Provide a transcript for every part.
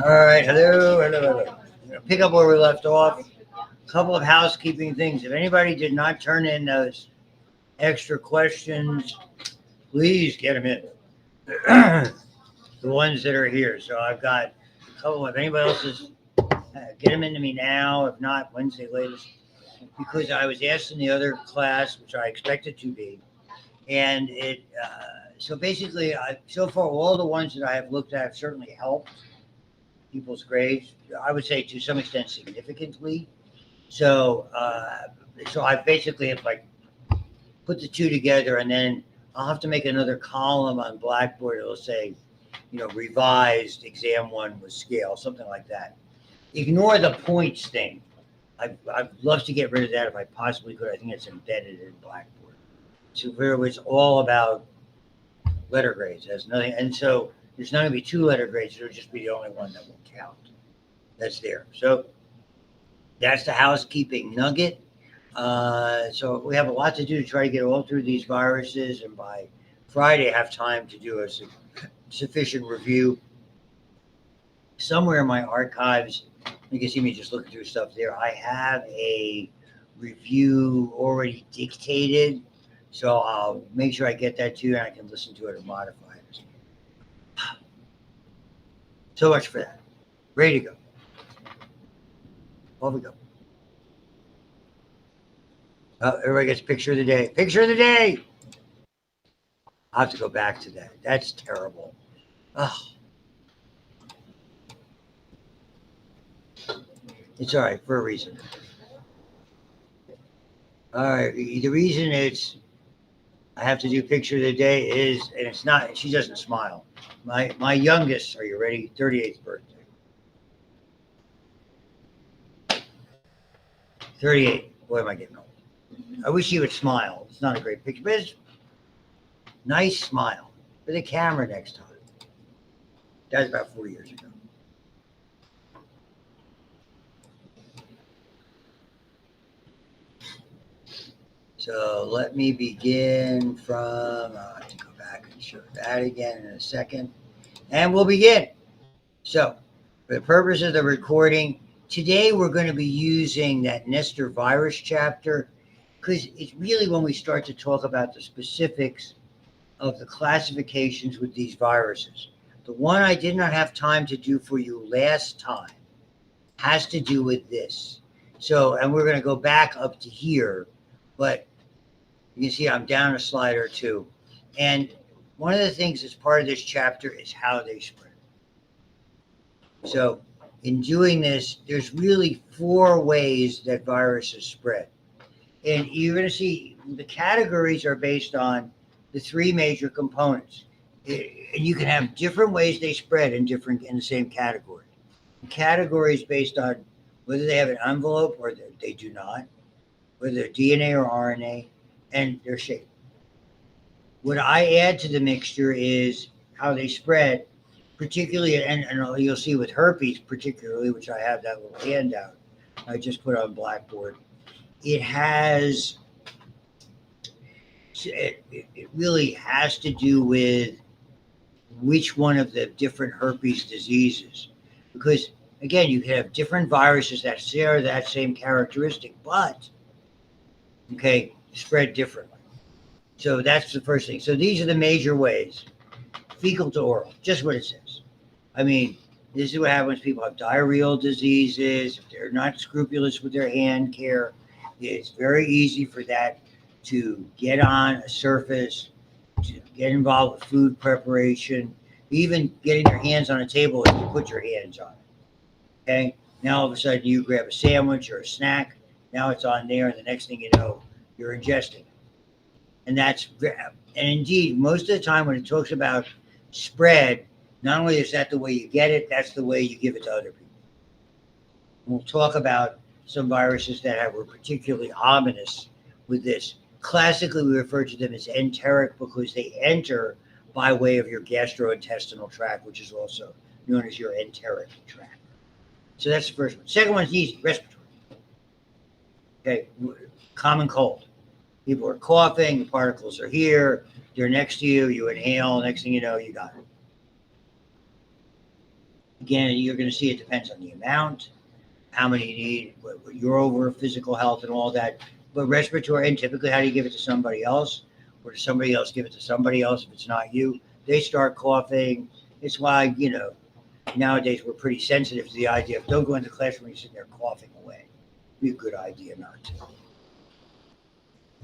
All right, hello. I'm gonna pick up where we left off. A couple of housekeeping things. If anybody did not turn in those extra questions, please get them in. The ones that are here. So I've got a couple. If anybody else is, get them into me now. If not, Wednesday latest. Because I was asked in the other class, which I expected to be, and it. So basically, so far all the ones that I have looked at have certainly helped people's grades. I would say to some extent significantly. So, so I basically have like put the two together, and then I'll have to make another column on Blackboard. It'll say, revised exam one with scale, something like that. Ignore the points thing. I'd love to get rid of that if I possibly could. I think it's embedded in Blackboard. So where it's all about letter grades. There's nothing, and so there's not going to be two letter grades. It'll just be the only one that will count. That's there. So that's the housekeeping nugget. So we have a lot to do to try to get all through these viruses, and by Friday have time to do a sufficient review. Somewhere in my archives, you can see me just looking through stuff there. I have a review already dictated, so I'll make sure I get that to you, and I can listen to it and modify it. So much for that. Ready to go. Off we go. Everybody gets picture of the day. Picture of the day. I'll have to go back to that. That's terrible. Oh. It's all right for a reason. All right. The reason I have to do picture of the day is, and it's not, she doesn't smile. My youngest, are you ready? 38th birthday. 38. Boy, am I getting old. I wish he would smile. It's not a great picture, but it's nice smile with a camera next time. That was about 4 years ago. So let me begin from, I have to go back and show that again in a second. And we'll begin. So for the purpose of the recording, today we're going to be using that Nestor virus chapter, because it's really when we start to talk about the specifics of the classifications with these viruses. The one I did not have time to do for you last time has to do with this. So, and we're going to go back up to here, but you can see I'm down a slide or two. And one of the things that's part of this chapter is how they spread. So in doing this, there's really 4 ways that viruses spread. And you're going to see the categories are based on the 3 major components. And you can have different ways they spread in the same category. The category is based on whether they have an envelope or they do not, whether they're DNA or RNA, and their shape. What I add to the mixture is how they spread, particularly, and you'll see with herpes particularly, which I have that little handout I just put on Blackboard. It really has to do with which one of the different herpes diseases. Because, again, you can have different viruses that share that same characteristic, but, spread differently. So that's the first thing. So these are the major ways. Fecal to oral, just what it says. I mean, this is what happens when people have diarrheal diseases, if they're not scrupulous with their hand care. It's very easy for that to get on a surface, to get involved with food preparation, even getting your hands on a table and you put your hands on it. Okay? Now all of a sudden you grab a sandwich or a snack, now it's on there, and the next thing you know, you're ingesting it. And indeed, most of the time when it talks about spread, not only is that the way you get it, that's the way you give it to other people. We'll talk about some viruses that were particularly ominous with this. Classically, we refer to them as enteric because they enter by way of your gastrointestinal tract, which is also known as your enteric tract. So that's the first one. Second one's easy, respiratory. Okay, common cold. People are coughing, the particles are here, they're next to you, you inhale, next thing you know, you got it. Again, you're going to see it depends on the amount, how many you need, what your over physical health and all that. But respiratory, and typically how do you give it to somebody else? Or does somebody else give it to somebody else if it's not you? They start coughing. It's why, nowadays we're pretty sensitive to the idea of don't go into the classroom and you're sitting there coughing away. It'd be a good idea not to.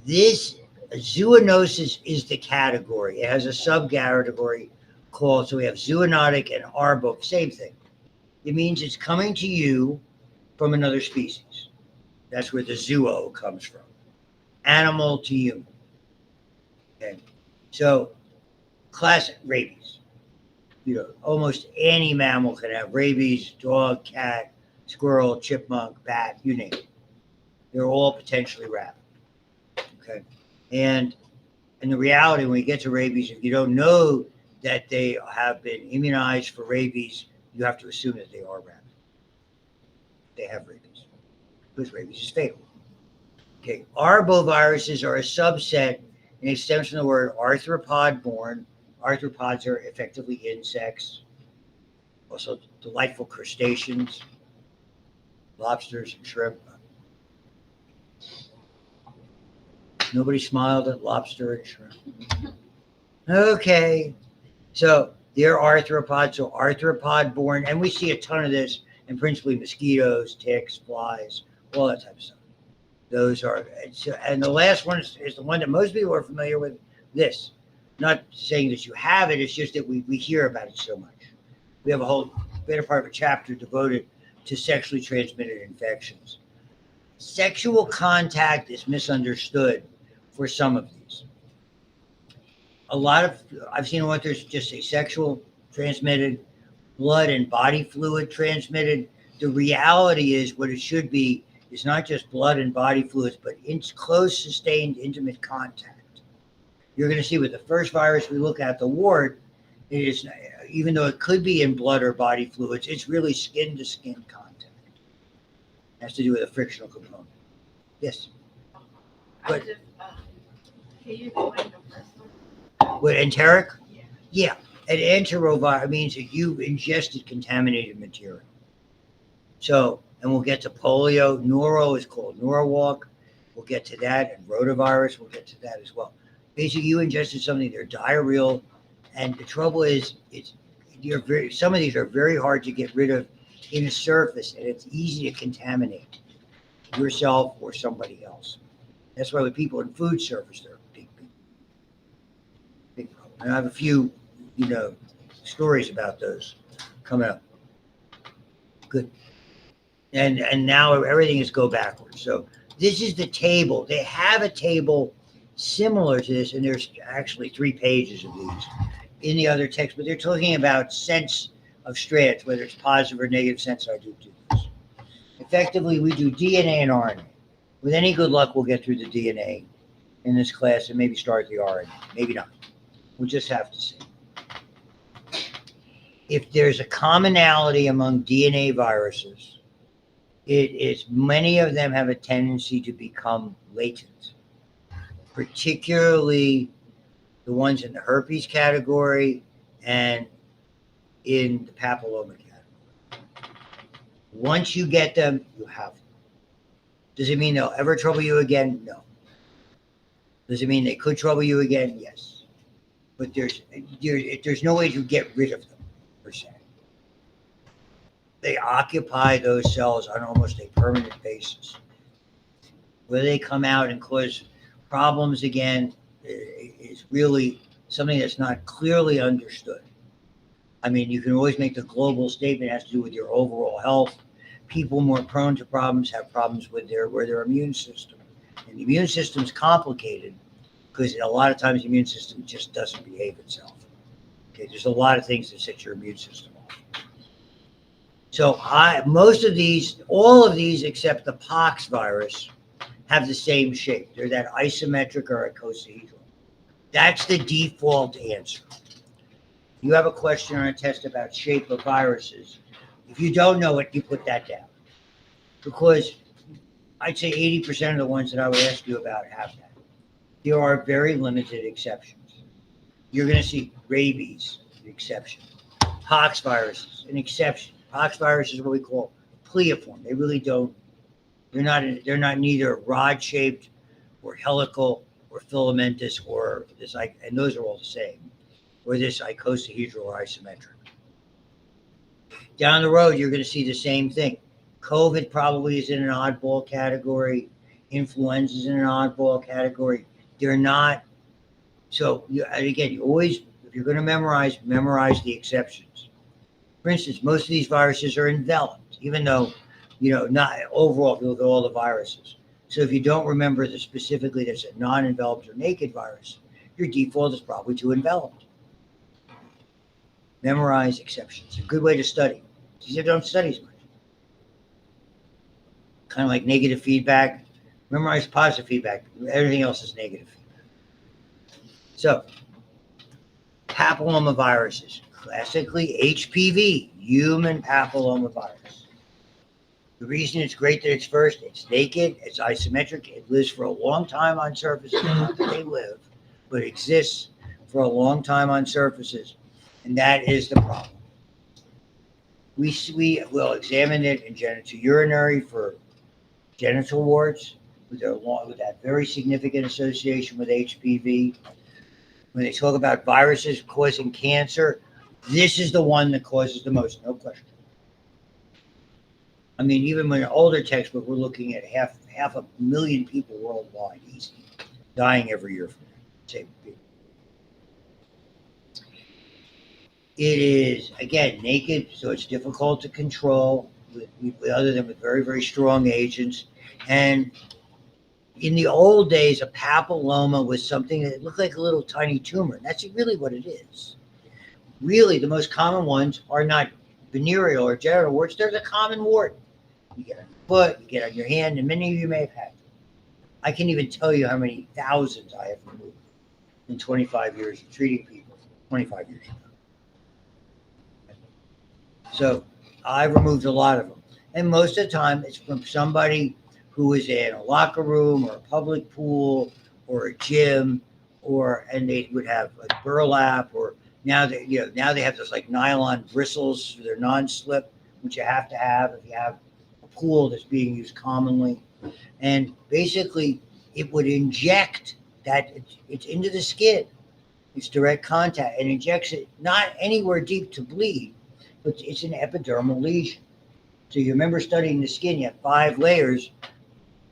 This zoonosis is the category. It has a subcategory called, so we have zoonotic and arbo, same thing. It means it's coming to you from another species. That's where the zoono comes from. Animal to human. Okay. So, classic rabies. Almost any mammal can have rabies, dog, cat, squirrel, chipmunk, bat, you name it. They're all potentially rabid. Okay. And the reality when you get to rabies, if you don't know that they have been immunized for rabies, you have to assume that they are rabid. They have rabies. Because rabies is fatal. Okay. Arboviruses are a subset, and it stems from the word arthropod-borne. Arthropods are effectively insects, also delightful crustaceans, lobsters and shrimp. Nobody smiled at lobster and shrimp. Okay, so they're arthropods, so arthropod-borne, and we see a ton of this, and principally mosquitoes, ticks, flies, all that type of stuff. Those are, and the last one is the one that most people are familiar with, this. Not saying that you have it, it's just that we hear about it so much. We have a whole better part of a chapter devoted to sexually transmitted infections. Sexual contact is misunderstood for some of these. I've seen authors just say sexual transmitted, blood and body fluid transmitted. The reality is what it should be is not just blood and body fluids, but close, sustained, intimate contact. You're going to see with the first virus we look at, the wart, it is, even though it could be in blood or body fluids, it's really skin-to-skin contact. It has to do with a frictional component. Yes? But, can you explain the first one? What, enteric? Yeah. An enterovirus means that you've ingested contaminated material. So, and we'll get to polio. Noro is called Norwalk. We'll get to that. And rotavirus, we'll get to that as well. Basically, you ingested something, they're diarrheal. And the trouble is, some of these are very hard to get rid of in a surface, and it's easy to contaminate yourself or somebody else. That's why with people in food service, they're a big problem. And I have a few, stories about those coming up. Good. And now everything is go backwards. So this is the table. They have a table similar to this, and there's actually 3 pages of these in the other text, but they're talking about sense of strands, whether it's positive or negative sense. I do this. Effectively, we do DNA and RNA. With any good luck, we'll get through the DNA in this class and maybe start the RNA. Maybe not. We'll just have to see. If there's a commonality among DNA viruses, it is many of them have a tendency to become latent, particularly the ones in the herpes category and in the papilloma category. Once you get them, you have them. Does it mean they'll ever trouble you again? No. Does it mean they could trouble you again? Yes. But there's no way to get rid of them, per se. They occupy those cells on almost a permanent basis. Whether they come out and cause problems again is really something that's not clearly understood. I mean, you can always make the global statement, it has to do with your overall health. People more prone to problems have problems with their immune system. And the immune system is complicated because a lot of times the immune system just doesn't behave itself. Okay, there's a lot of things that set your immune system off. So all of these except the pox virus have the same shape. They're that isometric or icosahedral. That's the default answer. You have a question on a test about shape of viruses. If you don't know it, you put that down. Because I'd say 80% of the ones that I would ask you about have that. There are very limited exceptions. You're going to see rabies, the exception. Pox viruses, an exception. Pox virus is what we call pleioform. They really don't. They're not neither rod-shaped or helical or filamentous or this like, and those are all the same. Or this icosahedral or isometric. Down the road, you're going to see the same thing. COVID probably is in an oddball category. Influenza is in an oddball category. They're not. So again, you always, if you're going to memorize the exceptions. For instance, most of these viruses are enveloped, even though, not overall, if you look at all the viruses. So if you don't remember that specifically there's a non-enveloped or naked virus, your default is probably to enveloped. Memorize exceptions. A good way to study. You don't study as much. Kind of like negative feedback. Memorize positive feedback. Everything else is negative feedback. So, papillomaviruses. Classically, HPV, human papillomavirus. The reason it's great that it's first, it's naked, it's isometric, it lives for a long time on surfaces. Not that they live, but exists for a long time on surfaces. And that is the problem. We will examine it in genitourinary for genital warts with that very significant association with HPV. When they talk about viruses causing cancer, this is the one that causes the most, no question. I mean, even when an older textbook, we're looking at half 500,000 people worldwide, easy, dying every year from that. Same people. It is, again, naked, so it's difficult to control, other than with very, very strong agents. And in the old days, a papilloma was something that looked like a little tiny tumor. That's really what it is. Really, the most common ones are not venereal or genital warts. They're the common wart. You get on your foot, you get on your hand, and many of you may have had them. I can't even tell you how many thousands I have removed in 25 years of treating people, 25 years ago. So I've removed a lot of them. And most of the time, it's from somebody who is in a locker room or a public pool or a gym, and they would have like burlap, or now they have those like nylon bristles for their non-slip, which you have to have if you have a pool that's being used commonly. And basically, it would inject that, it's into the skin. It's direct contact, and injects it not anywhere deep to bleed, but it's an epidermal lesion. So you remember studying the skin, you have 5 layers.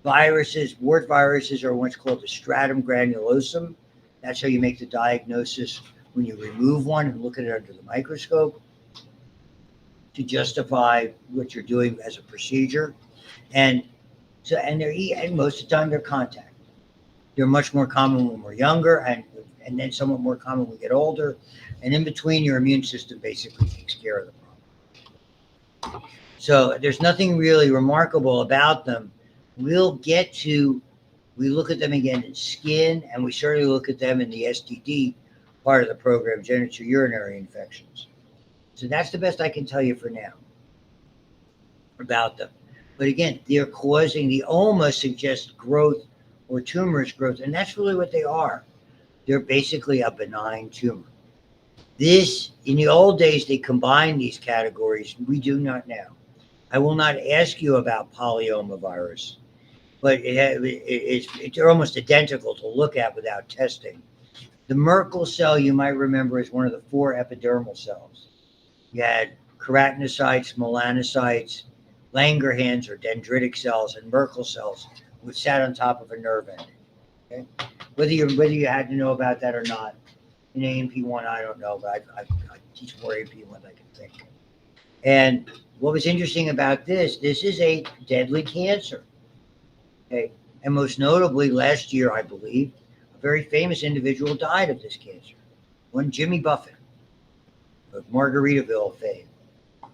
Viruses, wart viruses are what's called the stratum granulosum. That's how you make the diagnosis when you remove one and look at it under the microscope to justify what you're doing as a procedure. And most of the time they're contact. They're much more common when we're younger, and then somewhat more common when we get older. And in between, your immune system basically takes care of the problem. So there's nothing really remarkable about them. We look at them again in skin, and we certainly look at them in the STD part of the program, genitourinary infections. So that's the best I can tell you for now about them. But again, they're causing, the oma suggests growth or tumorous growth, and that's really what they are. They're basically a benign tumor. In the old days, they combined these categories. We do not now. I will not ask you about polyomavirus, but they're almost identical to look at without testing. The Merkel cell, you might remember, is one of the 4 epidermal cells. You had keratinocytes, melanocytes, Langerhans or dendritic cells, and Merkel cells, which sat on top of a nerve ending. Okay? Whether you had to know about that or not, in AMP1, I don't know, but I teach more AMP1 than I can think. And what was interesting about this is a deadly cancer. Okay? And most notably, last year, I believe, a very famous individual died of this cancer. One Jimmy Buffett of Margaritaville fame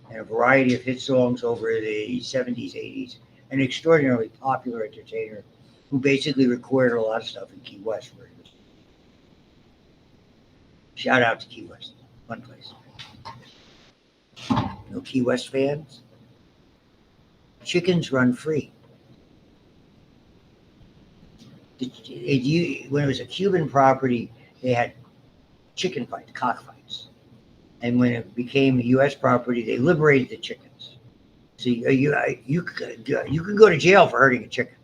and a variety of hit songs over the 70s, 80s, an extraordinarily popular entertainer who basically recorded a lot of stuff in Key West. Where he was. Shout out to Key West, fun place. No Key West fans? Chickens run free. When it was a Cuban property, they had chicken fights, cockfights. And when it became U.S. property, they liberated the chickens. So you can go to jail for hurting a chicken.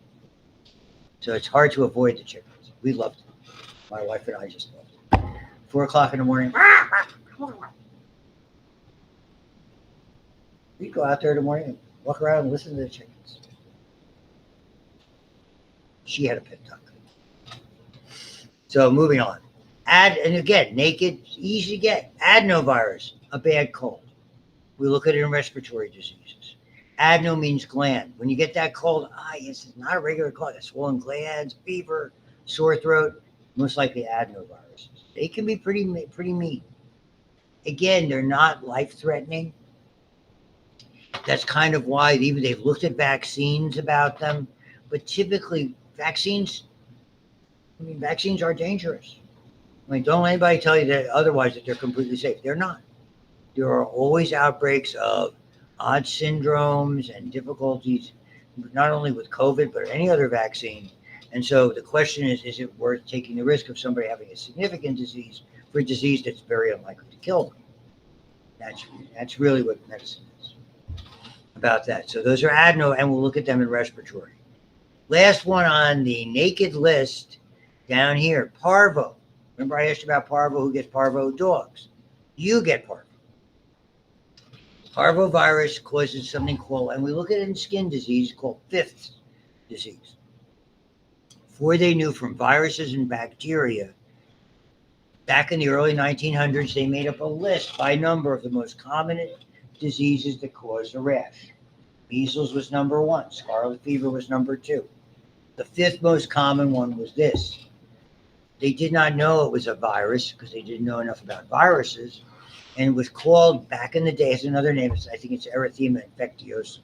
So it's hard to avoid the chickens. We loved them. My wife and I just loved them. 4 o'clock in the morning. We'd go out there in the morning and walk around and listen to the chickens. She had a pet duck. So moving on. And again, naked, easy to get. Adenovirus, a bad cold. We look at it in respiratory diseases. Adeno means gland. When you get that cold, yes, it's not a regular cold. It's swollen glands, fever, sore throat, most likely adenoviruses. They can be pretty mean. Again, they're not life-threatening. That's kind of why even they've looked at vaccines about them. But typically, vaccines are dangerous. Don't let anybody tell you that otherwise, that they're completely safe. They're not. There are always outbreaks of odd syndromes and difficulties, not only with COVID, but any other vaccine. And so the question is it worth taking the risk of somebody having a significant disease for a disease that's very unlikely to kill them? That's really what medicine is about that. So those are adeno, and we'll look at them in respiratory. Last one on the naked list down here, parvo. Remember I asked you about parvo, who gets parvo? Dogs. You get parvo. Parvovirus causes something called, and we look at it in skin disease, called fifth disease. Before they knew from viruses and bacteria, back in the early 1900s, they made up a list by number of the most common diseases that cause a rash. Measles was number 1. Scarlet fever was number 2. The fifth most common one was this. They did not know it was a virus because they didn't know enough about viruses. And it was called, back in the day, has another name. I think it's erythema infectiosum,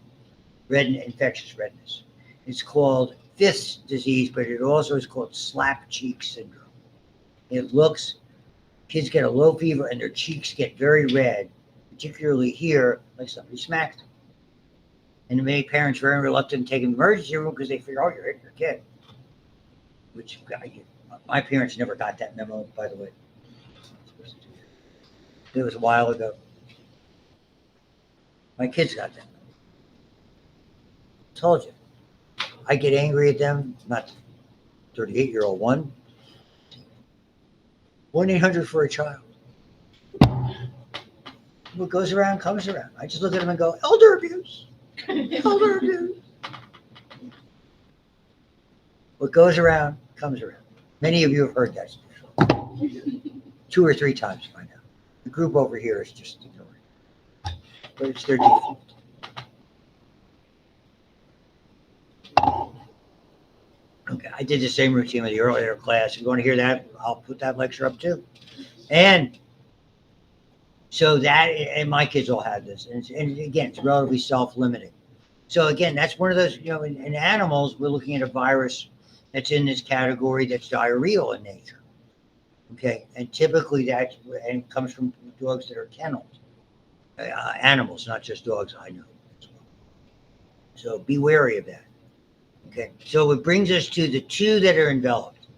infectious redness. It's called fifth disease, but it also is called slap cheek syndrome. Kids get a low fever and their cheeks get very red, particularly here, like somebody smacked them. And many parents are very reluctant to take them to the emergency room because they figure, you're hitting your kid. Which, my parents never got that memo, by the way. It was a while ago. My kids got that memo. Told you. I get angry at them, not 38-year-old one. 1-800 for a child. What goes around comes around. I just look at them and go, elder abuse. Elder abuse. What goes around comes around. Many of you have heard that before. 2 or 3 times by now. The group over here is just ignoring it. But it's their default. Okay, I did the same routine with the earlier class. If you want to hear that, I'll put that lecture up too. And so and my kids all have this. And again, it's relatively self-limiting. So again, that's one of those, in animals, we're looking at a virus that's in this category that's diarrheal in nature. Okay, and typically that comes from dogs that are kennelled. Animals, not just dogs, I know as well. So be wary of that. Okay, so it brings us to the 2 that are enveloped.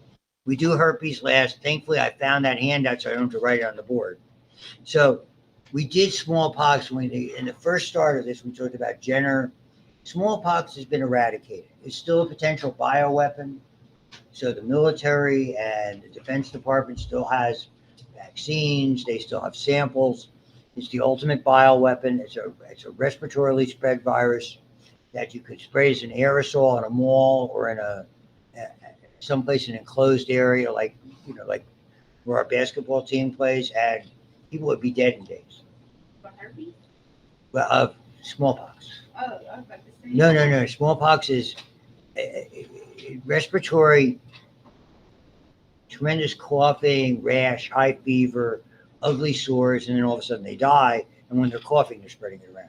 We do herpes last. Thankfully, I found that handout so I don't have to write it on the board. So we did smallpox in the first start of this. We talked about Jenner. Smallpox has been eradicated. It's still a potential bioweapon. So the military and the Defense Department still has vaccines. They still have samples. It's the ultimate bioweapon. It's a respiratorily spread virus that you could spray as an aerosol in a mall or in someplace in an enclosed area, like where our basketball team plays, and people would be dead in days. Herpes? Well, smallpox. Oh, I was about to say. No. Smallpox is respiratory, tremendous coughing, rash, high fever, ugly sores, and then all of a sudden they die. And when they're coughing, they're spreading it around.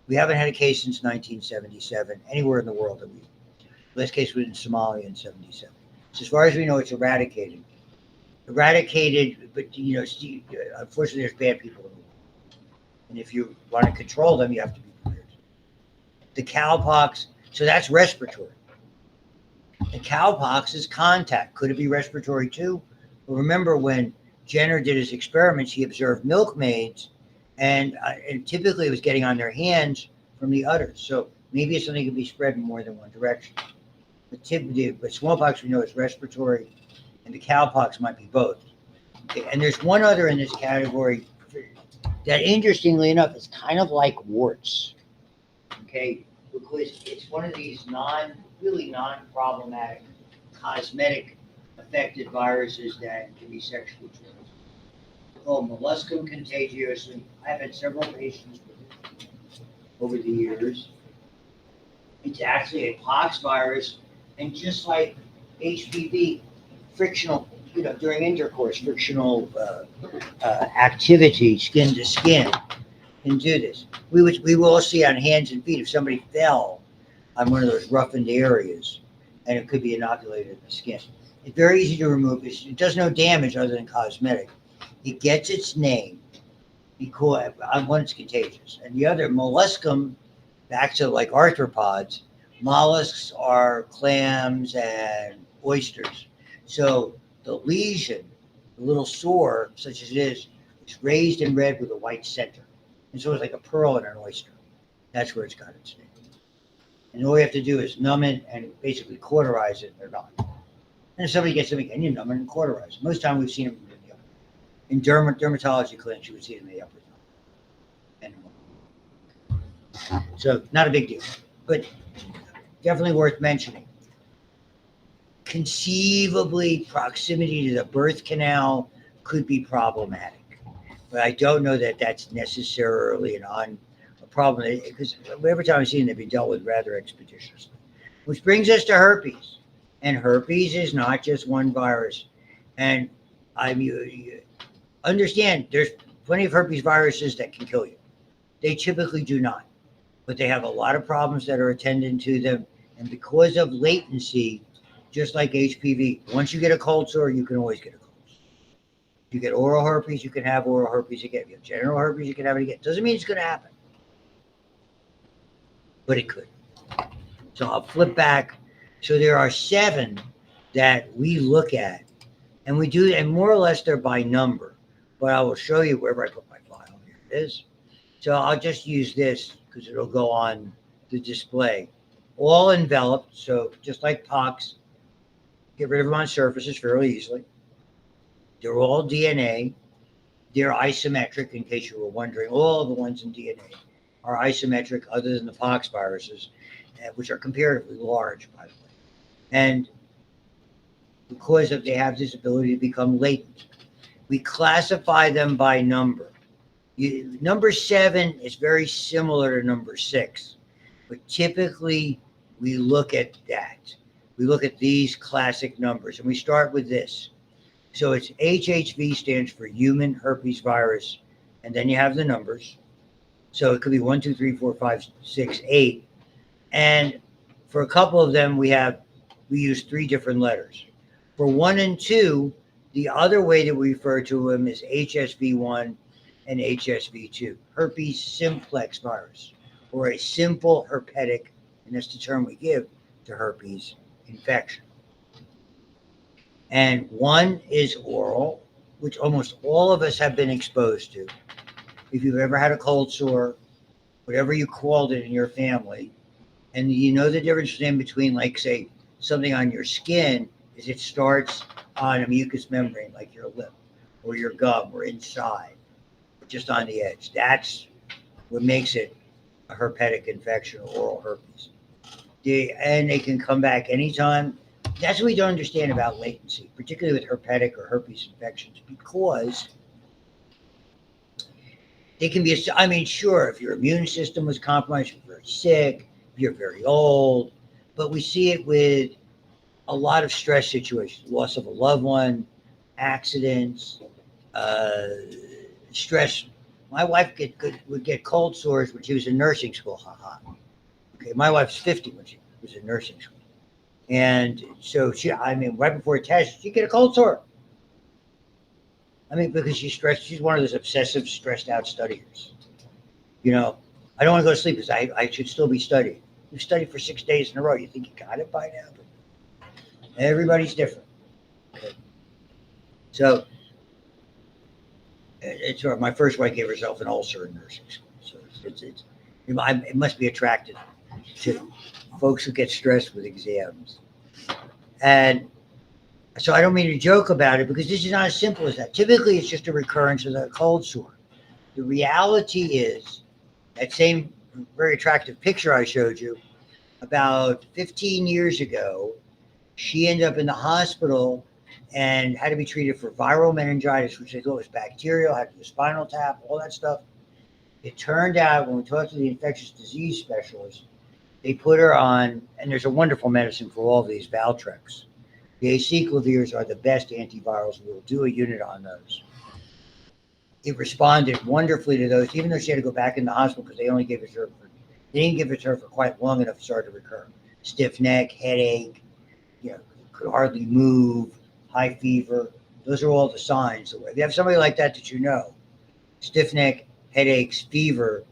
We haven't had a case since 1977 anywhere in the world that last case was in Somalia in 77. So as far as we know, it's eradicated. But unfortunately, there's bad people in the world. And if you want to control them, you have to be prepared. The cowpox, so that's respiratory. The cowpox is contact. Could it be respiratory too? Well, remember when Jenner did his experiments, he observed milkmaids And typically it was getting on their hands from the udders. So maybe it's something that can be spread in more than one direction. But smallpox we know is respiratory, and the cowpox might be both. Okay, and there's one other in this category that, interestingly enough, is kind of like warts. Okay, because it's one of these really non-problematic, cosmetic affected viruses that can be sexually transmitted. Called molluscum contagiosum. I've had several patients with it over the years. It's actually a pox virus, and just like HPV, frictional, during intercourse, frictional activity, skin to skin, can do this. We will see on hands and feet if somebody fell on one of those roughened areas, and it could be inoculated in the skin. It's very easy to remove. It does no damage other than cosmetic. It gets its name because one, it's contagious, and the other, molluscum, back to like arthropods. Mollusks are clams and oysters. So the lesion, the little sore, such as it is raised in red with a white center. And so it's like a pearl in an oyster. That's where it's got its name. And all you have to do is numb it and basically cauterize it, and they're gone. And if somebody gets something, and you numb it and cauterize it. Most of the time we've seen them in the upper. In dermatology clinics, you would see it in the upper. So not a big deal, but definitely worth mentioning. Conceivably, proximity to the birth canal could be problematic, but I don't know that that's necessarily a problem, because every time I've seen them, they've been dealt with rather expeditiously. Which brings us to herpes, and herpes is not just one virus. And you understand there's plenty of herpes viruses that can kill you. They typically do not, but they have a lot of problems that are attendant to them. And because of latency, just like HPV, once you get a cold sore, you can always get a cold sore. If you get oral herpes, you can have oral herpes again. If you have genital herpes, you can have it again. Doesn't mean it's going to happen, but it could. So I'll flip back. So there are 7 that we look at, and we do, and more or less they're by number, but I will show you wherever I put my file. Here it is. So I'll just use this because it'll go on the display. All enveloped, so just like pox, get rid of them on surfaces fairly easily. They're all DNA. They're isometric, in case you were wondering. All of the ones in DNA are isometric, other than the pox viruses, which are comparatively large, by the way. And because they have this ability to become latent, we classify them by number. Number 7 is very similar to number 6, but typically we look at that. We look at these classic numbers, and we start with this. So it's HHV, stands for human herpes virus, and then you have the numbers. So it could be 1, 2, 3, 4, 5, 6, 8. And for a couple of them, we use 3 different letters. For 1 and 2, the other way that we refer to them is HSV1 and HSV2, herpes simplex virus, or a simple herpetic, and that's the term we give to herpes infection. And 1 is oral, which almost all of us have been exposed to. If you've ever had a cold sore, whatever you called it in your family, and you know the difference between, like, say, something on your skin is it starts on a mucous membrane, like your lip or your gum or inside, just on the edge. That's what makes it a herpetic infection, or oral herpes. And they can come back anytime. That's what we don't understand about latency, particularly with herpetic or herpes infections, because they can be, sure, if your immune system was compromised, you're very sick, you're very old, but we see it with a lot of stress situations, loss of a loved one, accidents, stress. My wife would get cold sores when she was in nursing school. Okay, my wife's 50 when she was in nursing school. And so right before a test, she'd get a cold sore. Because she's stressed. She's one of those obsessive, stressed out studiers. I don't want to go to sleep because I should still be studying. You studied for 6 days in a row. You think you got it by now? But everybody's different. Okay. So It's my first wife gave herself an ulcer in nursing school, so it must be attractive to folks who get stressed with exams. And so I don't mean to joke about it because this is not as simple as that. Typically, it's just a recurrence of a cold sore. The reality is that same very attractive picture I showed you about 15 years ago, she ended up in the hospital and had to be treated for viral meningitis, which they thought was bacterial, had to do a spinal tap, all that stuff. It turned out when we talked to the infectious disease specialist, they put her on, and there's a wonderful medicine for all of these, Valtrex. The acyclovirs are the best antivirals. We'll do a unit on those. It responded wonderfully to those, even though she had to go back in the hospital because they only gave it to her they didn't give it to her for quite long enough to start to recur. Stiff neck, headache, could hardly move, high fever. Those are all the signs. If you have somebody like that you know, stiff neck, headaches, fever,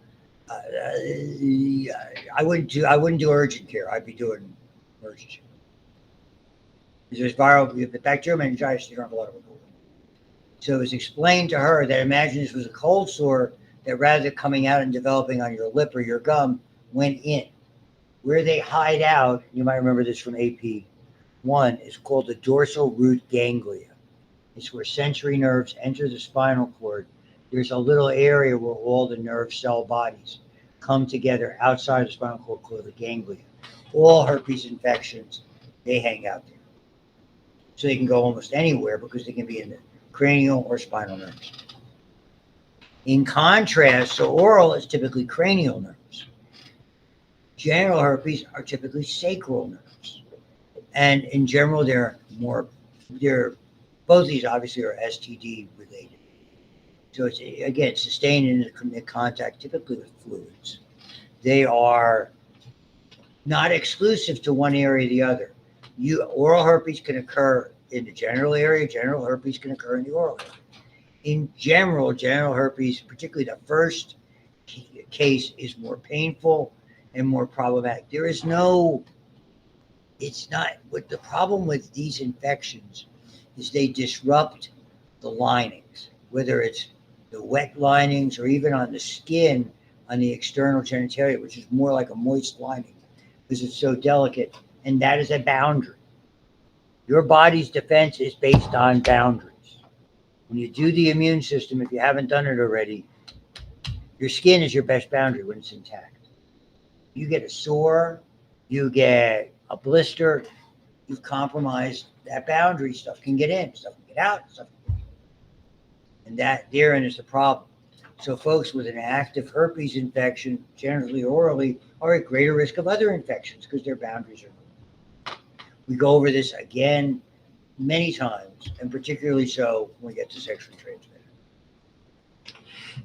I wouldn't do urgent care. I'd be doing emergency. There's viral, the bacterial meningitis, you don't have a lot of it. So it was explained to her that imagine this was a cold sore that rather than coming out and developing on your lip or your gum, went in. Where they hide out, you might remember this from AP1, is called the dorsal root ganglia. It's where sensory nerves enter the spinal cord. There's a little area where all the nerve cell bodies come together outside the spinal cord called the ganglia. All herpes infections, they hang out there. So they can go almost anywhere because they can be in the cranial or spinal nerves. In contrast, so oral is typically cranial nerves. Genital herpes are typically sacral nerves. And in general, both these obviously are STD related. So it's, again, sustained in contact typically with fluids. They are not exclusive to one area or the other. Oral herpes can occur in the genital area, genital herpes can occur in the oral area. In general, genital herpes, particularly the first case, is more painful and more problematic. What the problem with these infections is they disrupt the linings, whether it's the wet linings or even on the skin on the external genitalia, which is more like a moist lining because it's so delicate, and that is a boundary. Your body's defense is based on boundaries. When you do the immune system, if you haven't done it already, your skin is your best boundary when it's intact. You get a sore, you get a blister, you've compromised that boundary. Stuff can get in, stuff can get out, stuff can get in. And that therein is the problem. So folks with an active herpes infection, generally orally, are at greater risk of other infections because their boundaries are moved. We go over this again many times, and particularly so when we get to sexually transmitted.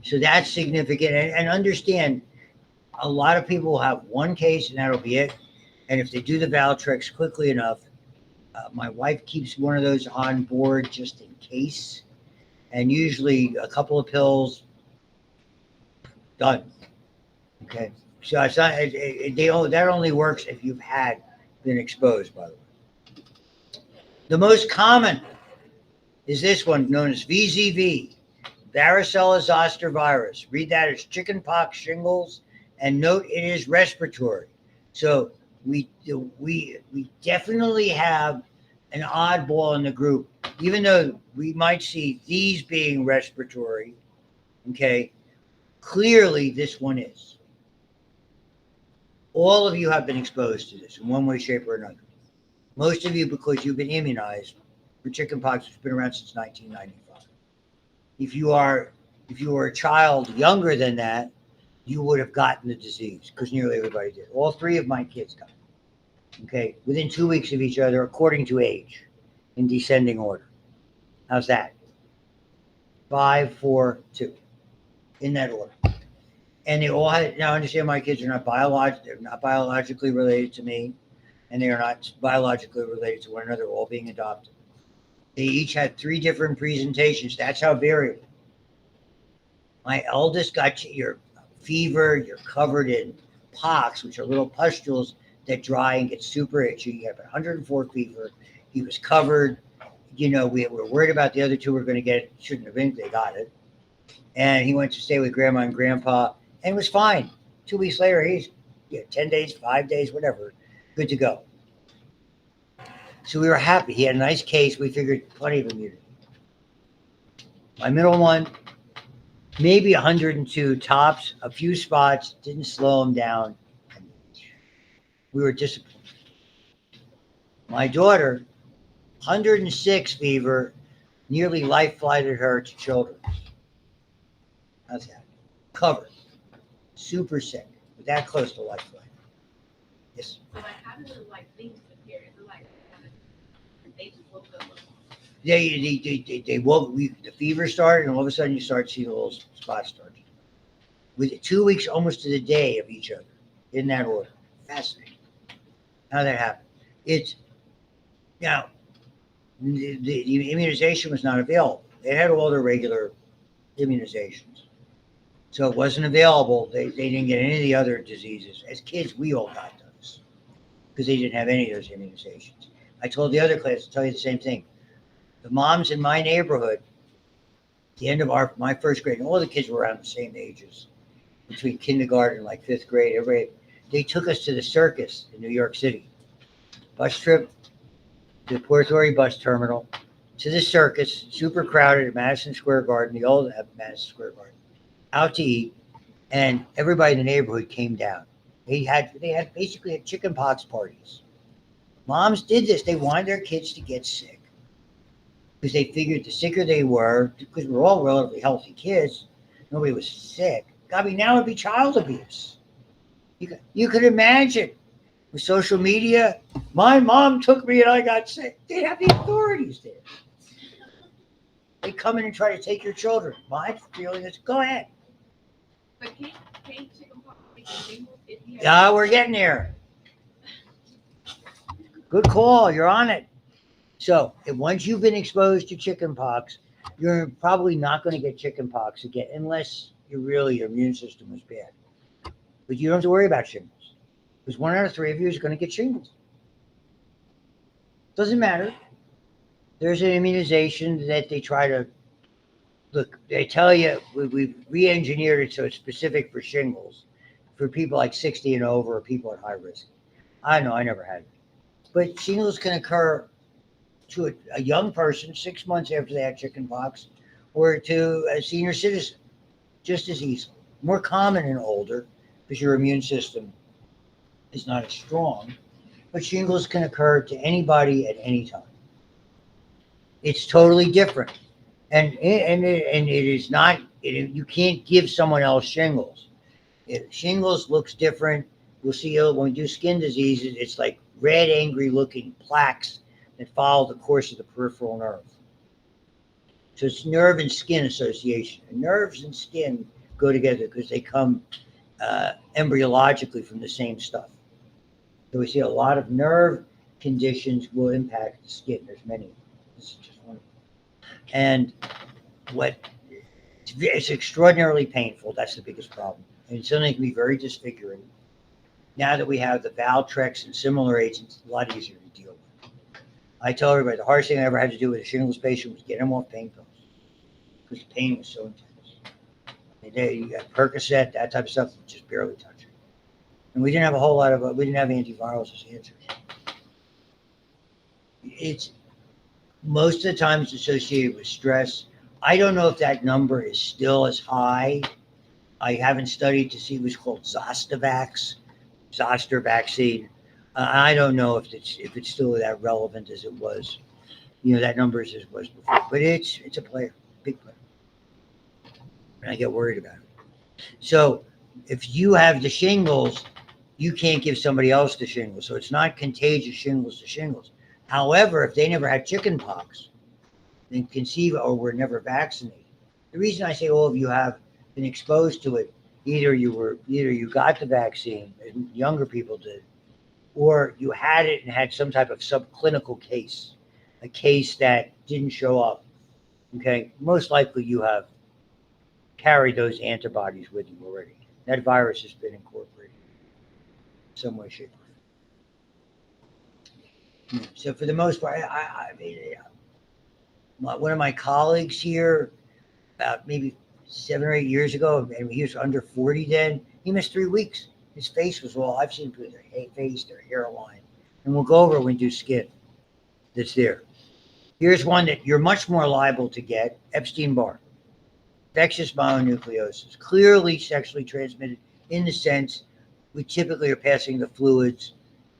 So that's significant. And understand, a lot of people will have one case and that'll be it. And if they do the Valtrex quickly enough, my wife keeps one of those on board just in case. And usually a couple of pills, done. Okay. So it's not, that only works if you've been exposed, by the way. The most common is this one known as VZV, varicella zoster virus. Read that as chickenpox, shingles, and note it is respiratory. So we definitely have an oddball in the group, even though we might see these being respiratory. Okay, clearly this one is. All of you have been exposed to this in one way, shape, or another. Most of you because you've been immunized for chickenpox, which has been around since 1995. If you were a child younger than that, you would have gotten the disease because nearly everybody did. All three of my kids got it. Okay, within 2 weeks of each other, according to age, in descending order. How's that? 5, 4, 2, in that order. And they all had. Now, understand, my kids are not they're not biologically related to me, and they are not biologically related to one another, all being adopted. They each had 3 different presentations. That's how variable. My eldest got your fever, you're covered in pox, which are little pustules that dry and get super itchy. You have 104 fever. He was covered. We were worried about the other 2 were going to get it. Shouldn't have been. They got it. And he went to stay with grandma and grandpa and was fine. 2 weeks later, he's 10 days, 5 days, whatever, good to go. So we were happy. He had a nice case. We figured plenty of immunity. My middle one, maybe 102 tops, a few spots, didn't slow him down. We were disappointed. My daughter, 106 fever, nearly life flighted her to children's. How's that? Covered. Super sick. But that close to life flight. Yes. So like, how do things appear? Is it like they just woke up? They woke. The fever started, and all of a sudden you start seeing little spots start. With 2 weeks, almost to the day of each other, in that order. Fascinating. How that happened. It's now the immunization was not available. They had all their regular immunizations, so it wasn't available. They didn't get any of the other diseases. As kids, we all got those because they didn't have any of those immunizations. I told the other class to tell you the same thing. The moms in my neighborhood, at the end of my first grade, and all the kids were around the same ages, between kindergarten and like fifth grade. They took us to the circus in New York City. Bus trip to the Port Authority bus terminal, to the circus, super crowded at Madison Square Garden, the old Madison Square Garden, out to eat, and everybody in the neighborhood came down. They had basically had chicken pox parties. Moms did this. They wanted their kids to get sick because they figured the sicker they were, because we're all relatively healthy kids, nobody was sick. I mean, now it'd be child abuse. You could imagine with social media, my mom took me and I got sick. They have the authorities there. They come in and try to take your children. My feeling is, go ahead. But can't chickenpox make a shingles if you have? Yeah, we're getting there. Good call. You're on it. So, once you've been exposed to chickenpox, you're probably not going to get chickenpox again unless your immune system was bad. But you don't have to worry about shingles because 1 out of 3 of you is going to get shingles. Doesn't matter. There's an immunization that they try to look. They tell you we've re-engineered it so it's specific for shingles for people like 60 and over or people at high risk. I know I never had it, but shingles can occur to a young person 6 months after they had chickenpox, or to a senior citizen, just as easily. More common in older because your immune system is not as strong, but shingles can occur to anybody at any time. It's totally different, and it is not. You can't give someone else shingles. Shingles looks different. You'll see when we do skin diseases, it's like red, angry-looking plaques that follow the course of the peripheral nerve. So it's nerve and skin association. And nerves and skin go together because they come embryologically from the same stuff. So we see a lot of nerve conditions will impact the skin. There's many. This is just one of them. And it's extraordinarily painful. That's the biggest problem. And something can be very disfiguring. Now that we have the Valtrex and similar agents, it's a lot easier to deal with. I tell everybody the hardest thing I ever had to do with a shingles patient was get him off pain pills because the pain was so intense. You got Percocet, that type of stuff, just barely touch it. And we didn't have we didn't have antivirals as answers. It's most of the time it's associated with stress. I don't know if that number is still as high. I haven't studied to see what's called Zostavax, zoster vaccine. I don't know if it's still that relevant as it was. That number is as it was before. But it's a player, big player. And I get worried about it. So if you have the shingles, you can't give somebody else the shingles. So it's not contagious shingles to shingles. However, if they never had chickenpox, then conceive or were never vaccinated. The reason I say all of you have been exposed to it, either you got the vaccine, and younger people did, or you had it and had some type of subclinical case, a case that didn't show up. Okay, most likely you have carried those antibodies with you already. That virus has been incorporated in some way, shape, or form. So for the most part, one of my colleagues here, about maybe 7 or 8 years ago, and he was under 40 then. He missed 3 weeks. His face was all, I've seen people, their face, their hairline. And we'll go over it when we do skin that's there. Here's one that you're much more liable to get, Epstein-Barr. Infectious mononucleosis, clearly sexually transmitted in the sense we typically are passing the fluids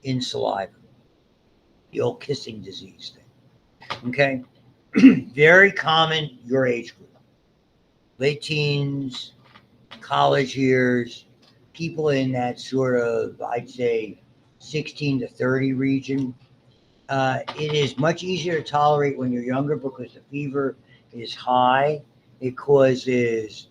in saliva. The old kissing disease thing. Okay? Very common, your age group. Late teens, college years, people in that sort of, I'd say, 16 to 30 region. It is much easier to tolerate when you're younger because the fever is high. It causes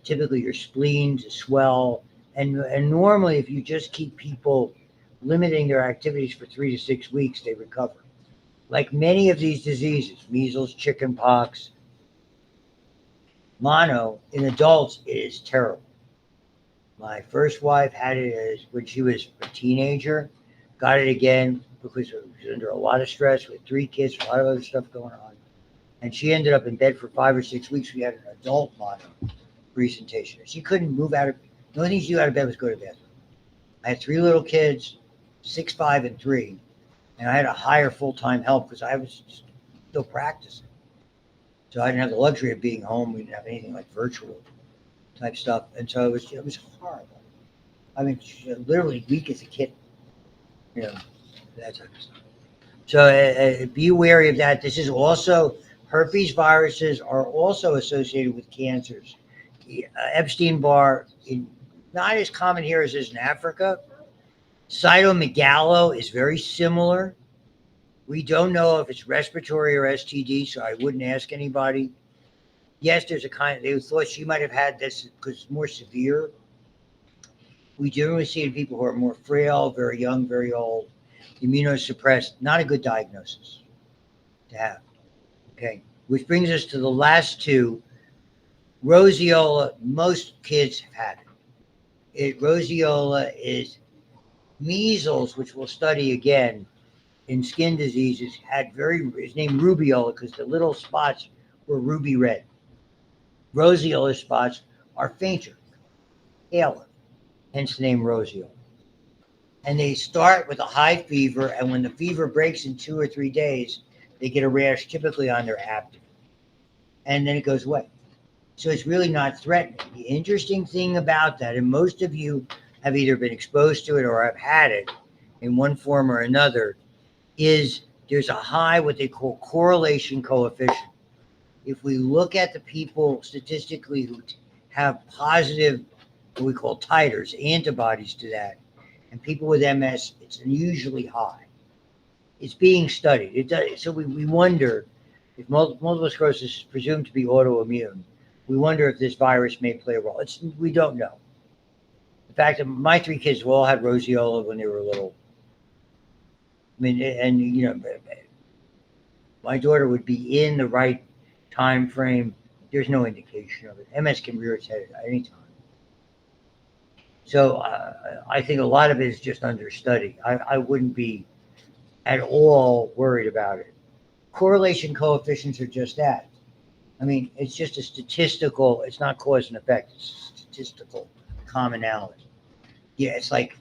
typically your spleen to swell. And normally, if you just keep people limiting their activities for 3 to 6 weeks, they recover. Like many of these diseases, measles, chickenpox, mono, in adults, it is terrible. My first wife had it when she was a teenager, got it again because she was under a lot of stress with 3 kids, a lot of other stuff going on. And she ended up in bed for 5 or 6 weeks. We had an adult mono presentation. She couldn't move out of, the only thing she do out of bed was go to bed. I had 3 little kids, 6, 5, and 3. And I had to hire full-time help because I was still practicing. So I didn't have the luxury of being home. We didn't have anything like virtual type stuff. And so it was horrible. I mean, she was literally weak as a kitten, you know, that type of stuff. So be wary of that. This is also, herpes viruses are also associated with cancers. Epstein-Barr, not as common here as it is in Africa. Cytomegalo is very similar. We don't know if it's respiratory or STD, so I wouldn't ask anybody. Yes, there's a kind of, they thought she might have had this because it's more severe. We generally see it in people who are more frail, very young, very old, immunosuppressed. Not a good diagnosis to have. Okay, which brings us to the last 2. Roseola, most kids have had it. Roseola is measles, which we'll study again in skin diseases, it's named rubeola because the little spots were ruby red. Roseola spots are fainter, paler, hence the name roseola. And they start with a high fever, and when the fever breaks in 2 or 3 days, they get a rash typically on their abdomen. And then it goes away. So it's really not threatening. The interesting thing about that, and most of you have either been exposed to it or have had it in one form or another, is there's a high, what they call correlation coefficient. If we look at the people statistically who have positive, what we call titers, antibodies to that, and people with MS, it's unusually high. It's being studied. It does. So we wonder if multiple sclerosis is presumed to be autoimmune. We wonder if this virus may play a role. We don't know. The fact that my 3 kids all had roseola when they were little. I mean, and you know, my daughter would be in the right time frame. There's no indication of it. MS can rear its head at any time. So I think a lot of it is just under study. I wouldn't be at all worried about it. Correlation coefficients are just that. I mean, it's just a statistical, it's not cause and effect, it's statistical commonality. Yeah, it's like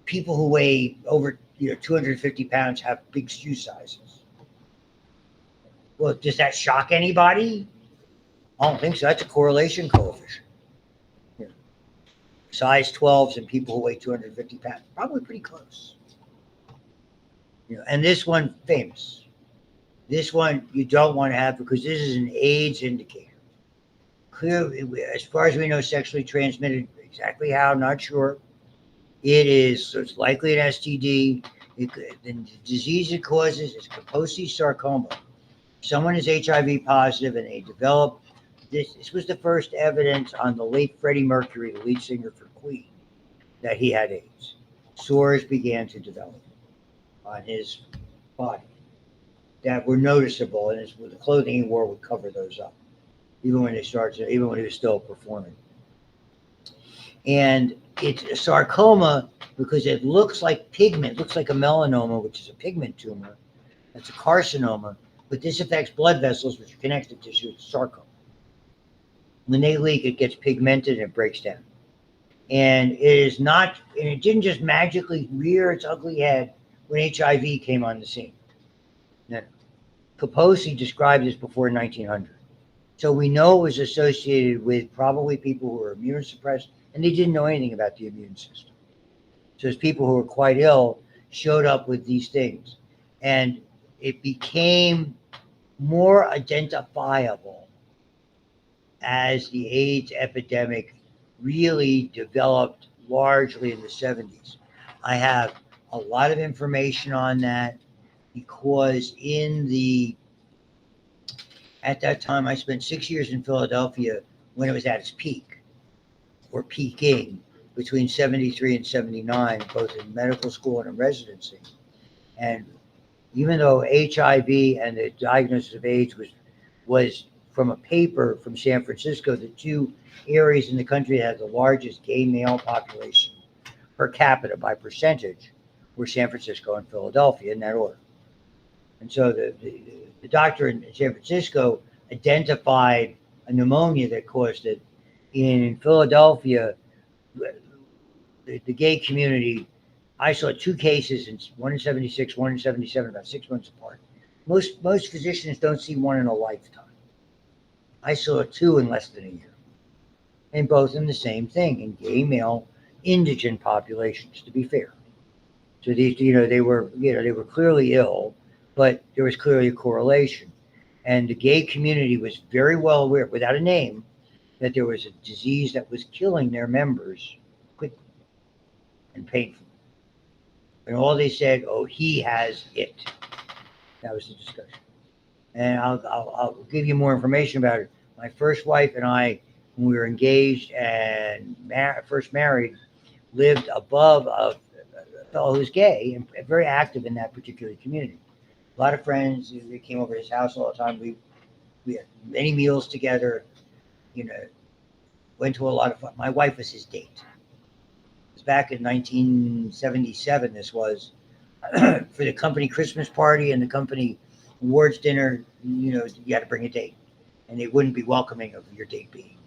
people who weigh over 250 pounds have big shoe sizes. Well, does that shock anybody? I don't think so. That's a correlation coefficient. Yeah. Size 12s and people who weigh 250 pounds, probably pretty close. And this one, famous. This one you don't want to have because this is an AIDS indicator. Clearly, as far as we know, sexually transmitted. Exactly how, not sure. It is, so it's likely an STD. The disease it causes is Kaposi sarcoma. Someone is HIV positive and they develop this. This was the first evidence on the late Freddie Mercury, the lead singer for Queen, that he had AIDS. Sores began to develop on his body that were noticeable, and the clothing he wore would cover those up, even when he was still performing. And it's a sarcoma because it looks like pigment, looks like a melanoma, which is a pigment tumor. That's a carcinoma, but this affects blood vessels, which are connective tissue. It's sarcoma. When they leak, it gets pigmented and it breaks down. And it didn't just magically rear its ugly head when HIV came on the scene. No. Kaposi described this before 1900. So we know it was associated with probably people who were immunosuppressed and they didn't know anything about the immune system. So as people who were quite ill showed up with these things. And it became more identifiable as the AIDS epidemic really developed largely in the 70s. I have a lot of information on that because at that time, I spent 6 years in Philadelphia when it was at its peak, or peaking, between 73 and 79, both in medical school and in residency. And even though HIV and the diagnosis of AIDS was from a paper from San Francisco, the two areas in the country that had the largest gay male population per capita by percentage were San Francisco and Philadelphia, in that order. And so the doctor in San Francisco identified a pneumonia that caused it. In Philadelphia, the gay community, I saw two cases, one in 76, one in 77, about 6 months apart. Most physicians don't see one in a lifetime. I saw two in less than a year, and both in the same thing, in gay male indigent populations, to be fair. So these, they were clearly ill, but there was clearly a correlation. And the gay community was very well aware, without a name, that there was a disease that was killing their members quickly and painfully. And all they said, oh, he has it. That was the discussion. And I'll give you more information about it. My first wife and I, when we were engaged and first married, lived above a fellow who's gay and very active in that particular community. A lot of friends, they came over to his house all the time. We had many meals together, went to a lot of fun. My wife was his date. It was back in 1977, this was, for the company Christmas party and the company awards dinner, you had to bring a date. And they wouldn't be welcoming of your date being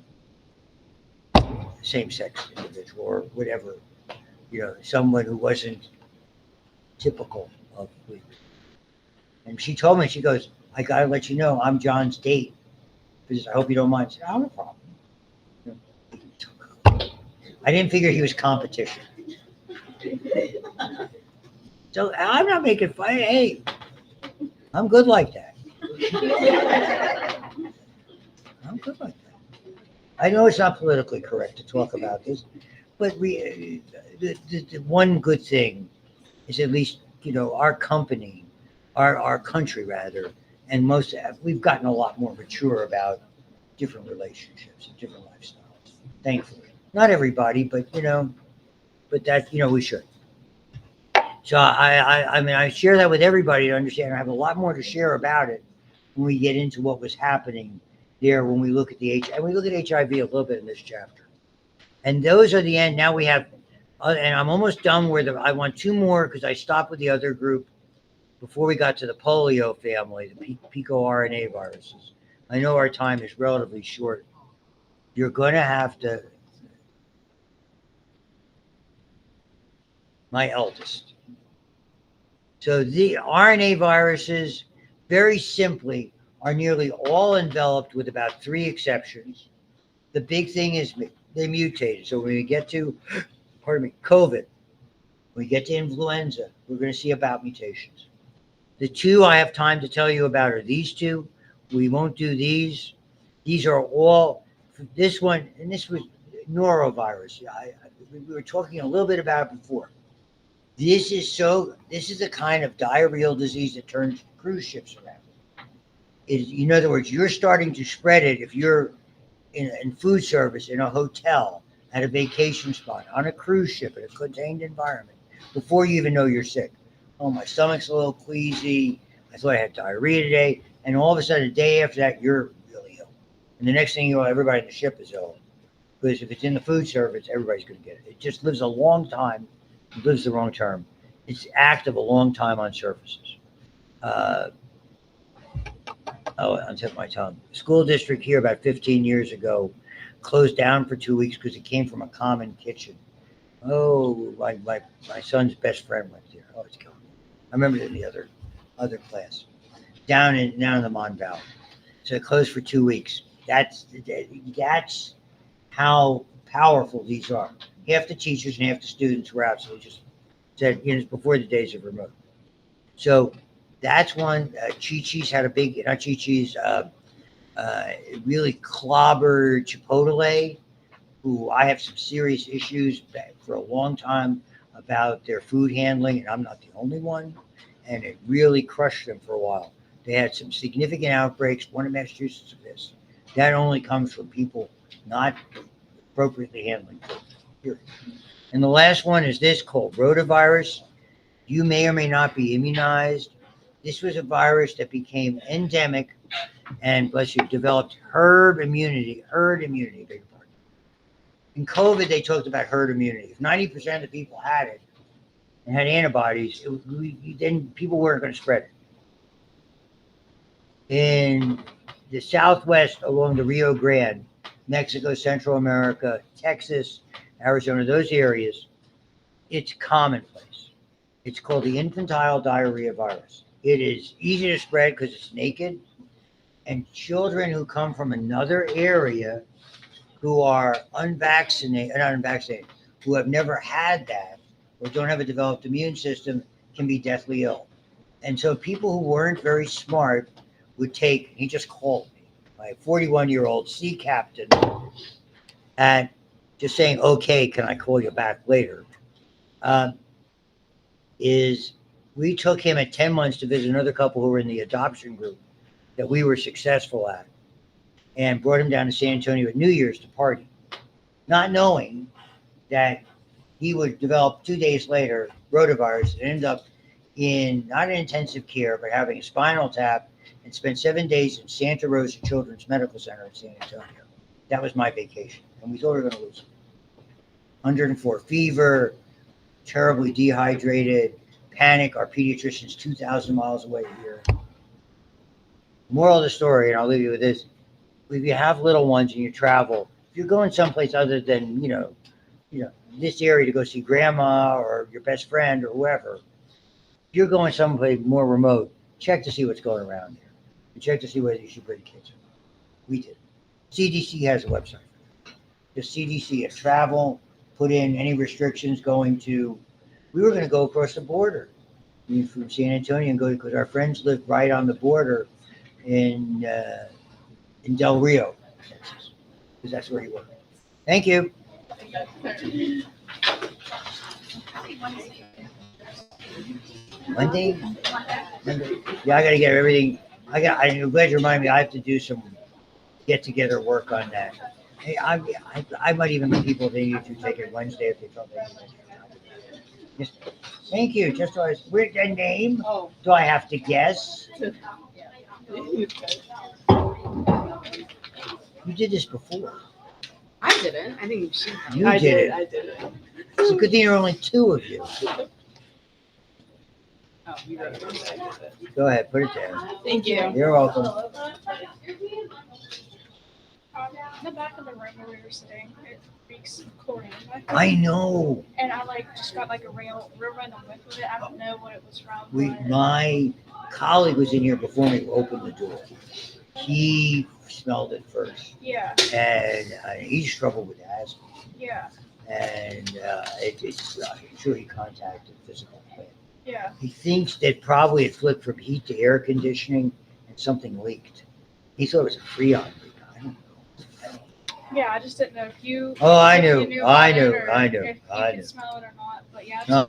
same-sex individual or whatever, someone who wasn't typical of. And she told me, she goes, I got to let you know, I'm John's date. Because I hope you don't mind. I said, oh, no problem. I didn't figure he was competition. So I'm not making fun. Hey, I'm good like that. I'm good like that. I know it's not politically correct to talk about this, but the one good thing is at least, our company, our country rather, and we've gotten a lot more mature about different relationships and different lifestyles, thankfully. Not everybody, but that, we should. So I mean, I share that with everybody to understand. I have a lot more to share about it when we get into what was happening there, when we look at and we look at HIV a little bit in this chapter. And those are the end. Now we have, and I'm almost done with I want two more because I stopped with the other group before we got to the polio family, the pico-RNA viruses. I know our time is relatively short. You're going to have to, my eldest. So the RNA viruses, very simply, are nearly all enveloped with about 3 exceptions. The big thing is they mutated. So when we get to, COVID, when we get to influenza, we're going to see about mutations. The two I have time to tell you about are these two. We won't do these. These are all, this one, and this was norovirus. We were talking a little bit about it before. This is the kind of diarrheal disease that turns cruise ships around. In other words, you're starting to spread it if you're in food service, in a hotel, at a vacation spot, on a cruise ship, in a contained environment, before you even know you're sick. Oh, my stomach's a little queasy. I thought I had diarrhea today. And all of a sudden, a day after that, you're really ill. And the next thing you know, everybody in the ship is ill. Because if it's in the food service, everybody's going to get it. It just lives a long time. It lives the wrong term. It's active a long time on surfaces. On tip of my tongue. School district here about 15 years ago closed down for 2 weeks because it came from a common kitchen. Oh, my son's best friend went there. Oh, it's killing me. I remember it in the other class down in the Mon Valley. So it closed for 2 weeks. That's how powerful these are. Half the teachers and half the students were out. So we just said, it's before the days of remote. So that's one. Chi-Chi's had a big, not Chi-Chi's, really clobbered Chipotle, who I have some serious issues for a long time about their food handling, and I'm not the only one. And it really crushed them for a while. They had some significant outbreaks, one in Massachusetts of this. That only comes from people not appropriately handling food. Period. And the last one is this called rotavirus. You may or may not be immunized. This was a virus that became endemic and, bless you, developed herd immunity, beg your pardon. In COVID, they talked about herd immunity. If 90% of the people had it and had antibodies, then people weren't going to spread it. In the Southwest, along the Rio Grande, Mexico, Central America, Texas, Arizona, those areas, it's commonplace. It's called the infantile diarrhea virus. It is easy to spread because it's naked. And children who come from another area who are not unvaccinated, who have never had that or don't have a developed immune system can be deathly ill. And so people who weren't very smart would take, he just called me, my 41-year-old sea captain, and just saying, okay, can I call you back later? We took him at 10 months to visit another couple who were in the adoption group that we were successful at, and brought him down to San Antonio at New Year's to party, not knowing that he would develop 2 days later rotavirus and end up in not in intensive care, but having a spinal tap, and spent 7 days in Santa Rosa Children's Medical Center in San Antonio. That was my vacation, and we thought we were going to lose him. 104 fever, terribly dehydrated, panic. Our pediatrician's 2,000 miles away here. Moral of the story, and I'll leave you with this: if you have little ones and you travel, if you're going someplace other than this area to go see grandma or your best friend or whoever, if you're going someplace more remote, check to see what's going around here, and check to see whether you should bring kids or not. We did. CDC has a website. The CDC at travel, put in any restrictions going to. We were going to go across the border from San Antonio and go because our friends lived right on the border in Del Rio, Texas, because that's where he worked. Thank you. Monday? Yeah, I got to get everything. I'm glad you reminded me. I have to do some get-together work on that. Hey, I might even let people they need to take it Wednesday if they felt they need to. Yes. Thank you. Just so where's the name? Oh. Do I have to guess? You did this before. I didn't. I think she. You I did it. I did it. It's a good thing there are only two of you. Oh, you wrote it. I did it. Go ahead, put it down. Thank you. You're welcome. The back of the room where we were sitting, it reeks of chlorine. I know. And I just got a real random whiff of it. I don't know what it was from. My colleague was in here before we opened the door. He smelled it first. Yeah. And he struggled with asthma. Yeah. And I'm sure he contacted physical plant. Yeah. He thinks that probably it flipped from heat to air conditioning and something leaked. He thought it was a Freon leak. I don't know. Yeah, I just didn't know if you. Oh, I if you knew. about I it knew. or I knew. If you I could knew. smell it or not, but yeah. No.